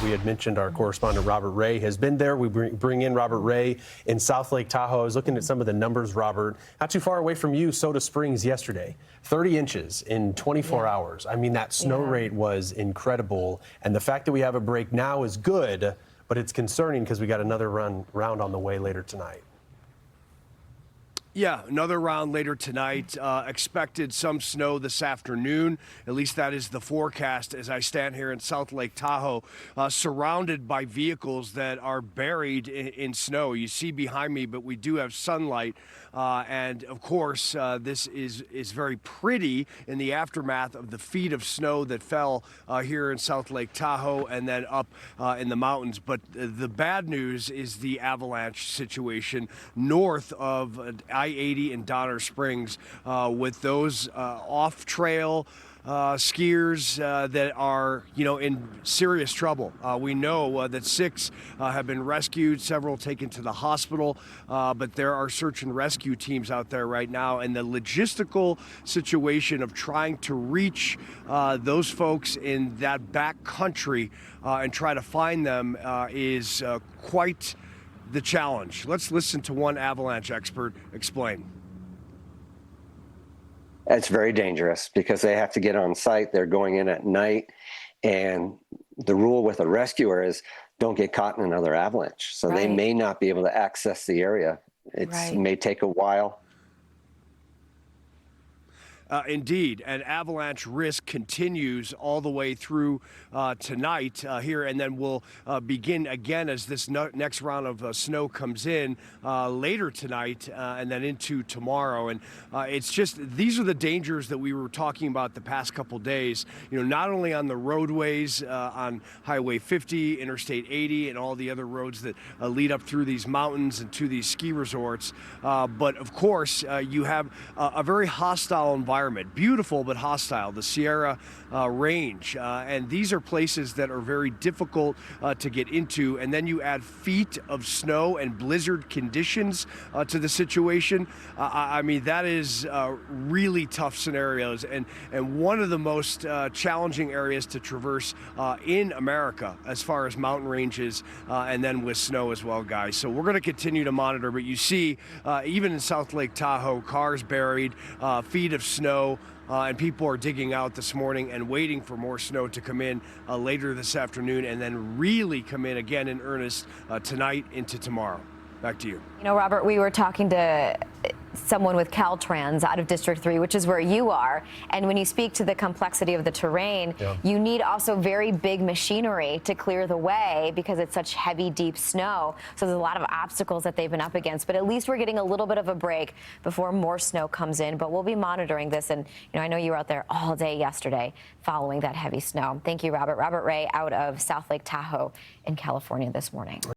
We had mentioned our correspondent Robert Ray has been there. We bring in Robert Ray in South Lake Tahoe. I was looking at some of the numbers, Robert. Not too far away from you, Soda Springs yesterday. 30 inches in 24 hours. I mean, that snow rate was incredible. And the fact that we have a break now is good, but it's concerning because we got another round on the way later tonight. Yeah, another round later tonight. Expected some snow this afternoon. At least that is the forecast as I stand here in South Lake Tahoe, surrounded by vehicles that are buried in snow. You see behind me, but we do have sunlight. And of course, this is very pretty in the aftermath of the feet of snow that fell here in South Lake Tahoe and then up in the mountains. But the bad news is the avalanche situation north of I-80 in Donner Springs with those off-trail skiers that are, in serious trouble. We know that 6 have been rescued, several taken to the hospital, but there are search and rescue teams out there right now, and the logistical situation of trying to reach those folks in that back country and try to find them is quite the challenge. Let's listen to one avalanche expert explain. It's very dangerous because they have to get on site. They're going in at night. And the rule with a rescuer is don't get caught in another avalanche. So they may not be able to access the area. It may take a while. Indeed, and avalanche risk continues all the way through tonight here, and then we'll begin again as this next round of snow comes in later tonight and then into tomorrow. And it's just, these are the dangers that we were talking about the past couple days, not only on the roadways on Highway 50, Interstate 80, and all the other roads that lead up through these mountains and to these ski resorts, but of course you have a very hostile environment. Beautiful but hostile, the Sierra Range, and these are places that are very difficult to get into, and then you add feet of snow and blizzard conditions to the situation. I mean, that is really tough scenarios, and one of the most challenging areas to traverse in America as far as mountain ranges, and then with snow as well, guys. So we're going to continue to monitor, but you see even in South Lake Tahoe, cars buried, feet of snow, and people are digging out this morning and waiting for more snow to come in later this afternoon and then really come in again in earnest tonight into tomorrow. Back to you. Robert, we were talking to someone with Caltrans out of District 3, which is where you are. And when you speak to the complexity of the terrain, you need also very big machinery to clear the way because it's such heavy, deep snow. So there's a lot of obstacles that they've been up against. But at least we're getting a little bit of a break before more snow comes in. But we'll be monitoring this. And, I know you were out there all day yesterday following that heavy snow. Thank you, Robert. Robert Ray out of South Lake Tahoe in California this morning.